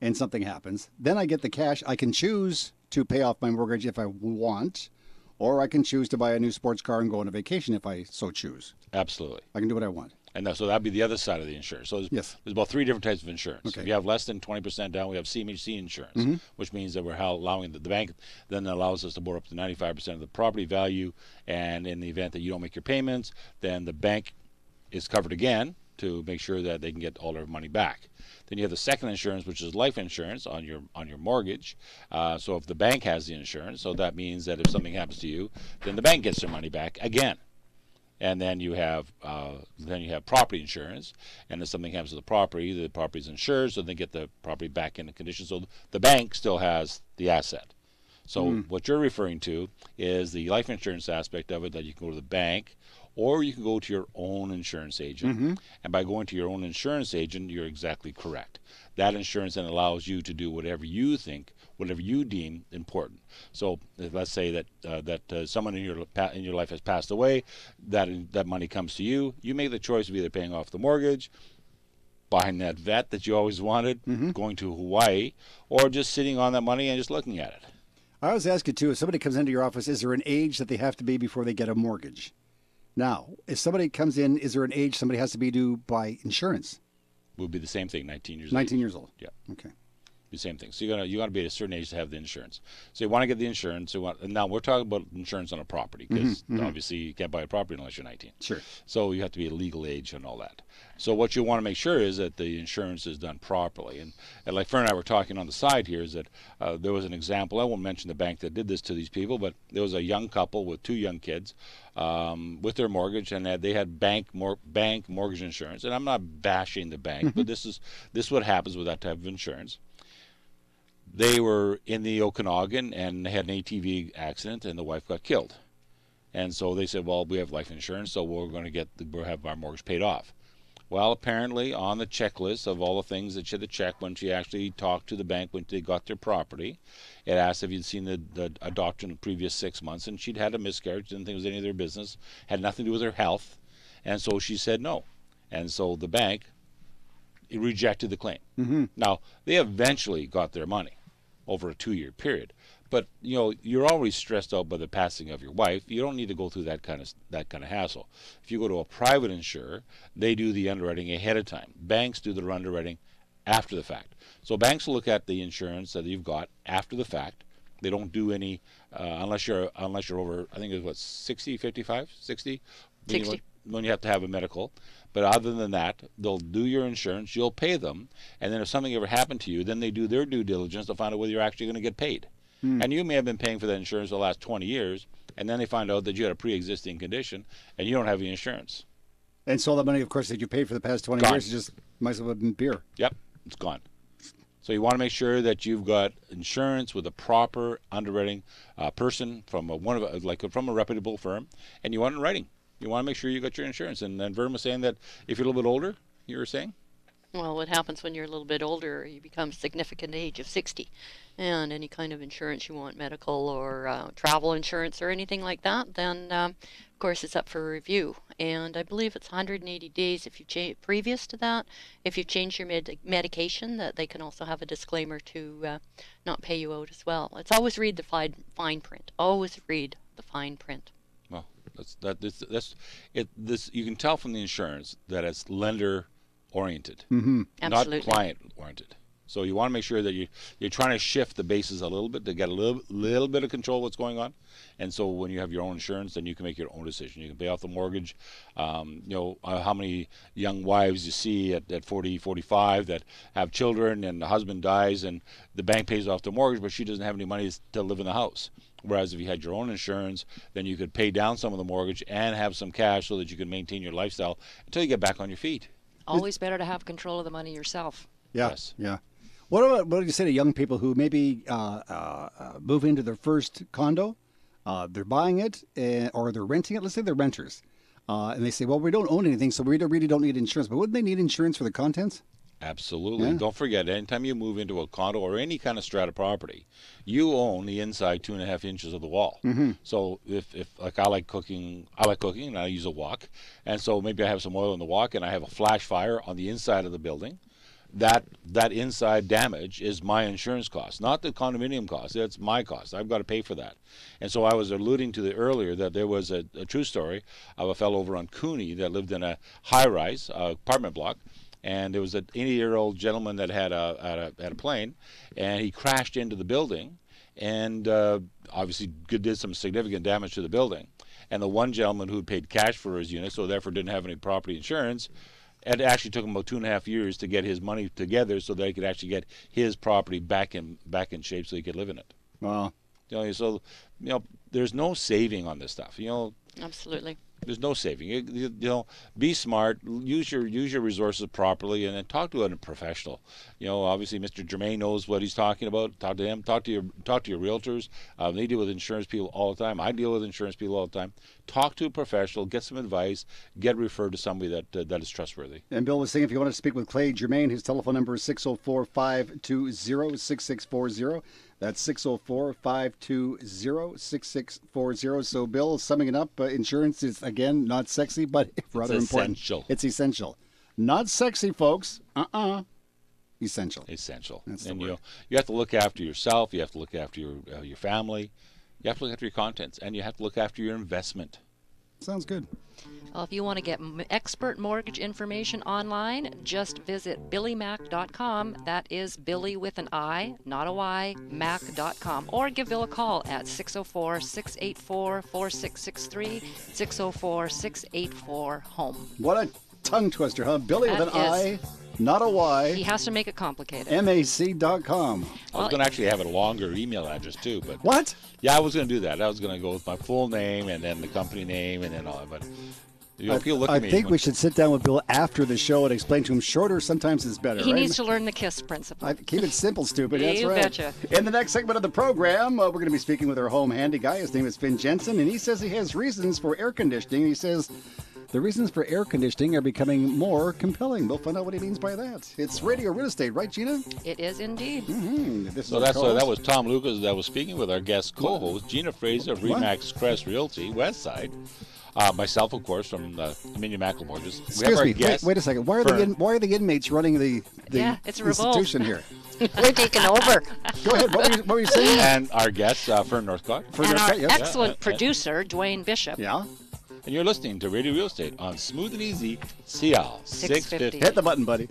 and something happens, then I get the cash. I can choose to pay off my mortgage if I want, or I can choose to buy a new sports car and go on a vacation if I so choose. Absolutely. I can do what I want. And so that'd be the other side of the insurance. So there's about 3 different types of insurance. Okay. If you have less than 20% down, we have CMHC insurance, which means that we're allowing the bank then allows us to borrow up to 95% of the property value. And in the event that you don't make your payments, then the bank is covered again to make sure that they can get all their money back. Then you have the second insurance, which is life insurance on your mortgage. So if the bank has the insurance, so that means that if something happens to you, then the bank gets their money back again. And then you have property insurance, and if something happens to the property is insured, so they get the property back into condition. So the bank still has the asset. So what you're referring to is the life insurance aspect of it, that you can go to the bank, or you can go to your own insurance agent. And by going to your own insurance agent, you're exactly correct. That insurance then allows you to do whatever you think, whatever you deem important. So let's say that someone in your life has passed away, that money comes to you. You make the choice of either paying off the mortgage, buying that vet that you always wanted, going to Hawaii, or just sitting on that money and just looking at it. I always ask you, too, if somebody comes into your office, is there an age that they have to be before they get a mortgage? Now, if somebody comes in, is there an age somebody has to be to buy insurance? Would be the same thing, 19 years old. 19 years old. Yeah. Okay. The same thing. So you got to be at a certain age to have the insurance. So you want to get the insurance. And now we're talking about insurance on a property, because obviously you can't buy a property unless you're 19. Sure. So you have to be a legal age and all that. So what you want to make sure is that the insurance is done properly. And like Fern and I were talking on the side here, is that there was an example. I won't mention the bank that did this to these people, but there was a young couple with 2 young kids with their mortgage, and they had bank mortgage insurance. And I'm not bashing the bank, but this is what happens with that type of insurance. They were in the Okanagan and they had an ATV accident, and the wife got killed. And so they said, well, we have life insurance, so we'll have our mortgage paid off. Well, apparently on the checklist of all the things that she had to check when she actually talked to the bank when they got their property, it asked if you'd seen a doctor in the previous 6 months, and she'd had a miscarriage, didn't think it was any of their business, had nothing to do with her health, and so she said no. And so the bank rejected the claim. Now, they eventually got their money over a 2-year period. But you're already stressed out by the passing of your wife. You don't need to go through that kind of hassle. If you go to a private insurer, they do the underwriting ahead of time. Banks do their underwriting after the fact. So banks will look at the insurance that you've got after the fact. They don't do any unless you're over, I think it was what, 60, 55, 60? 60. When you have to have a medical. But other than that, they'll do your insurance, you'll pay them, and then if something ever happened to you, then they do their due diligence to find out whether you're actually going to get paid. And you may have been paying for that insurance the last 20 years, and then they find out that you had a pre-existing condition, and you don't have the insurance. And so that money, of course, that you paid for the past 20 years, just might as well have been beer. Yep, it's gone. So you want to make sure that you've got insurance with a proper underwriting person from a reputable firm, and you want it in writing. You want to make sure you got your insurance. And then Vern was saying that if you're a little bit older, you were saying? Well, what happens when you're a little bit older, you become significant age of 60. And any kind of insurance you want, medical or travel insurance or anything like that, then of course it's up for review. And I believe it's 180 days if you previous to that. If you change your medication, that they can also have a disclaimer to not pay you out as well. It's always read the fine print. Always read the fine print. Well, you can tell from the insurance that it's lender oriented, not client oriented. So you want to make sure that you're trying to shift the bases a little bit to get a little bit of control of what's going on. And so when you have your own insurance, then you can make your own decision. You can pay off the mortgage. How many young wives you see at 40, 45 that have children, and the husband dies and the bank pays off the mortgage, but she doesn't have any money to live in the house. Whereas if you had your own insurance, then you could pay down some of the mortgage and have some cash so that you can maintain your lifestyle until you get back on your feet. Always better to have control of the money yourself. Yeah. Yes. Yeah. What do you say to young people who maybe move into their first condo? They're buying it or they're renting it. Let's say they're renters. And they say, well, we don't own anything, so we really don't need insurance. But wouldn't they need insurance for the contents? Absolutely. Yeah. Don't forget, anytime you move into a condo or any kind of strata property, you own the inside 2.5 inches of the wall. So if like I like cooking and I use a wok, and so maybe I have some oil in the wok and I have a flash fire on the inside of the building, that inside damage is my insurance cost, not the condominium cost. That's my cost. I've got to pay for that. And so I was alluding to earlier that there was a true story of a fellow over on Cooney that lived in a high-rise apartment block. And there was an 80-year-old gentleman that had a plane, and he crashed into the building, and obviously did some significant damage to the building. And the one gentleman who paid cash for his unit, so therefore didn't have any property insurance, it actually took him about 2.5 years to get his money together so that he could actually get his property back in shape so he could live in it. Wow. So there's no saving on this stuff. Absolutely. There's no saving. Be smart. Use your resources properly, and then talk to a professional. Obviously, Mr. Germain knows what he's talking about. Talk to him. Talk to your realtors. They deal with insurance people all the time. I deal with insurance people all the time. Talk to a professional. Get some advice. Get referred to somebody that is trustworthy. And Bill was saying, if you want to speak with Clay Germain, his telephone number is 604-520-6640. That's 604-520-6640. So, Bill, summing it up, insurance is, again, not sexy, but rather important. Essential. It's essential. Not sexy, folks. Essential. Essential. That's the and word. you have to look after yourself. You have to look after your family. You have to look after your contents, and you have to look after your investment. Sounds good. Well, if you want to get expert mortgage information online, just visit billymac.com. That is Billy with an I, not a Y, mac.com. Or give Bill a call at 604-684-4663, 604-684-HOME. What a tongue twister, huh? Billy with That an I, not a Y. He has to make it complicated. mac.com. I was going to actually have a longer email address, too. But What? Yeah, I was going to do that. I was going to go with my full name and then the company name and then all that. But people look I at me. think we should sit down with Bill after the show and explain to him shorter sometimes is better, He right? needs to learn the KISS principle. Keep it simple, stupid. That's You right. betcha. In the next segment of the program, we're going to be speaking with our home handy guy. His name is Finn Jensen, and he says he has reasons for air conditioning. He says the reasons for air conditioning are becoming more compelling. We'll find out what he means by that. It's Radio Real Estate, right, Gina? It is indeed. Mm-hmm. So that was Tom Lucas that was speaking with our guest co-host, Gina Fraser of Remax Crest Realty, Westside. Myself, of course, from Dominion Mackel Mortgages. Excuse me. Wait a second. Why are the inmates running the it's a revolt. institution here? We're taking over. Go ahead. What were you saying? And our guest, Fern Northcott. And our excellent producer, Dwayne Bishop. Yeah. And you're listening to Radio Real Estate on Smooth and Easy, CL 650. Hit the button, buddy.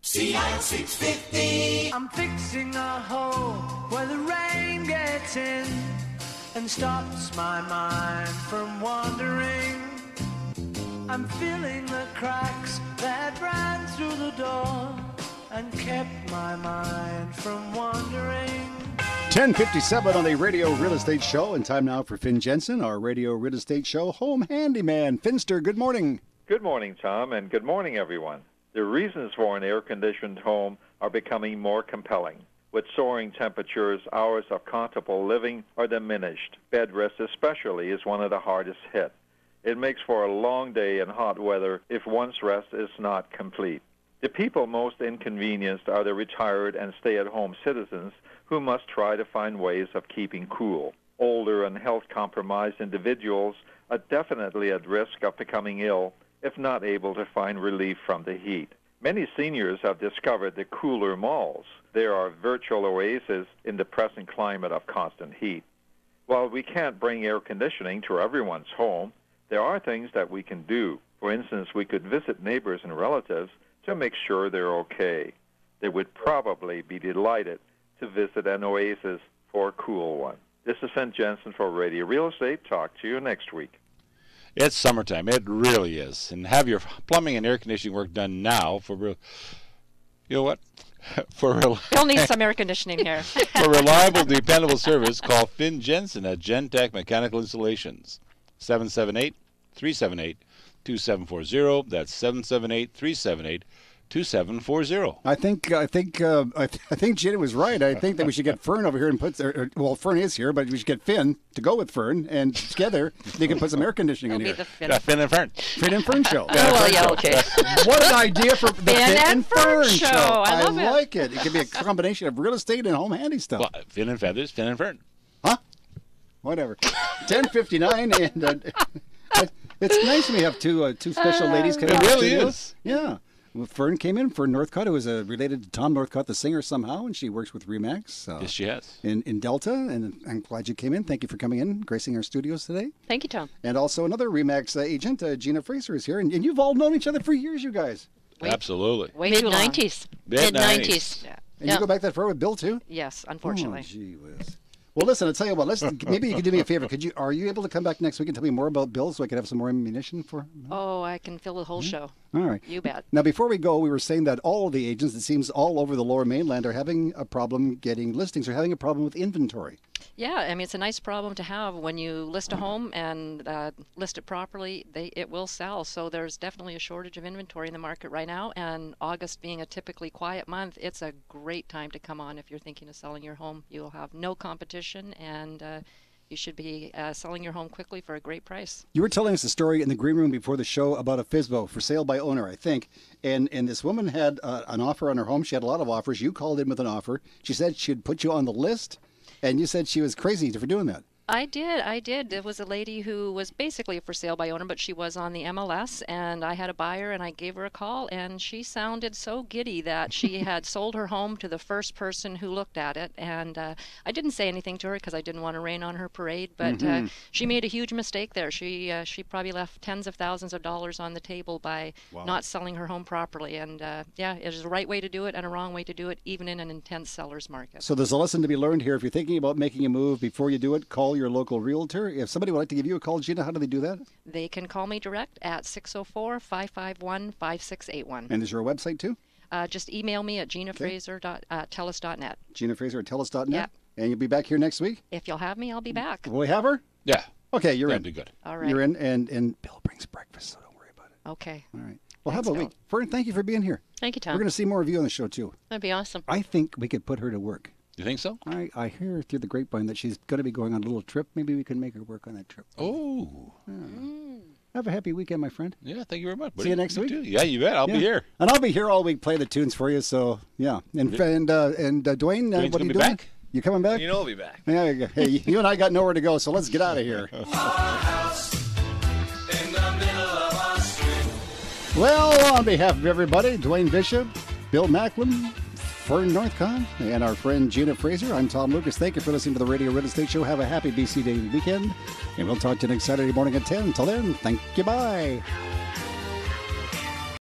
CL 650. I'm fixing a hole where the rain gets in. and stops my mind from wandering. I'm feeling the cracks that ran through the door and kept my mind from wandering. 10:57 on the Radio Real Estate Show, and time now for Finn Jensen, our Radio Real Estate Show home handyman. Finster, good morning. Good morning, Tom, and good morning, everyone. The reasons for an air-conditioned home are becoming more compelling. With soaring temperatures, hours of comfortable living are diminished. Bed rest especially is one of the hardest hit. It makes for a long day in hot weather if one's rest is not complete. The people most inconvenienced are the retired and stay-at-home citizens who must try to find ways of keeping cool. Older and health-compromised individuals are definitely at risk of becoming ill if not able to find relief from the heat. Many seniors have discovered the cooler malls. There are virtual oases in the present climate of constant heat. While we can't bring air conditioning to everyone's home, there are things that we can do. For instance, we could visit neighbors and relatives to make sure they're okay. They would probably be delighted to visit an oasis for a cool one. This is Finn Jensen for Radio Real Estate. Talk to you next week. It's summertime. It really is. And have your plumbing and air conditioning work done now for real. You know what? You'll need some air conditioning here. For reliable, dependable service, call Finn Jensen at Gentech Mechanical Installations. 778-378-2740. That's 778-378-2740. I think Jenny was right. I think that we should get Fern over here and put. Well, Fern is here, but we should get Finn to go with Fern, and together they can put some air conditioning in here. Finn and Fern. Finn and Fern show. Oh, well, yeah, okay. What an idea for the Finn and Fern show. I like it. It could be a combination of real estate and home handy stuff. Well, Finn and Feathers, Finn and Fern. Huh? Whatever. 10:59, and it's nice when we have two special ladies coming. It in really studio. is. Yeah. Well, Fern came in. Fern Northcott, who is related to Tom Northcott, the singer, somehow, and she works with Remax. Yes, she has. In Delta, and I'm glad you came in. Thank you for coming in, gracing our studios today. Thank you, Tom. And also another Remax agent, Gina Fraser, is here. And you've all known each other for years, you guys. Absolutely. Mid-90s. Mid-90s. Yeah. And you go back that far with Bill, too? Yes, unfortunately. Oh, gee whiz. Well, listen, I'll tell you what. Maybe you could do me a favor. Are you able to come back next week and tell me more about Bill so I can have some more ammunition for him? Oh, I can fill the whole show. All right. You bet. Now, before we go, we were saying that all of the agents, it seems all over the Lower Mainland, are having a problem getting listings, or having a problem with inventory. Yeah, I mean, it's a nice problem to have when you list a home and list it properly. It will sell. So there's definitely a shortage of inventory in the market right now. And August being a typically quiet month, it's a great time to come on if you're thinking of selling your home. You'll have no competition, and you should be selling your home quickly for a great price. You were telling us a story in the green room before the show about a FSBO, for sale by owner, I think. And this woman had an offer on her home. She had a lot of offers. You called in with an offer. She said she'd put you on the list. And you said she was crazy for doing that. I did. There was a lady who was basically a for sale by owner, but she was on the MLS, and I had a buyer, and I gave her a call, and she sounded so giddy that she had sold her home to the first person who looked at it. And I didn't say anything to her because I didn't want to rain on her parade, but she made a huge mistake there. She probably left tens of thousands of dollars on the table by not selling her home properly. And yeah, it was the right way to do it and a wrong way to do it, even in an intense seller's market. So there's a lesson to be learned here. If you're thinking about making a move, before you do it, call your local realtor. If somebody would like to give you a call, Gina, how do they do that? They can call me direct at 604-551-5681. And is there a website too? Just email me at ginafraser@telus.net. ginafraser@telus.net? Yeah. And you'll be back here next week? If you'll have me, I'll be back. Will we have her? Yeah. Okay, you're in. That'd be good. All right. You're in, and Bill brings breakfast, so don't worry about it. Okay. All right. Well, how about we? Fern, thank you for being here. Thank you, Tom. We're going to see more of you on the show, too. That'd be awesome. I think we could put her to work. You think so? I hear through the grapevine that she's going to be going on a little trip. Maybe we can make her work on that trip. Oh. Yeah. Have a happy weekend, my friend. Yeah, thank you very much. See you next week. Too. Yeah, you bet. I'll be here. And I'll be here all week, play the tunes for you. So, yeah. And Dwayne, what are you doing? Back? You coming back? You know I'll be back. Yeah, you go. Hey, you and I got nowhere to go, so let's get out of here. Well, on behalf of everybody, Dwayne Bishop, Bill Macklin, Fern Northcott, and our friend Gina Fraser, I'm Tom Lucas. Thank you for listening to the Radio Real Estate Show. Have a happy BC Day weekend, and we'll talk to you next Saturday morning at 10. Until then, thank you. Bye.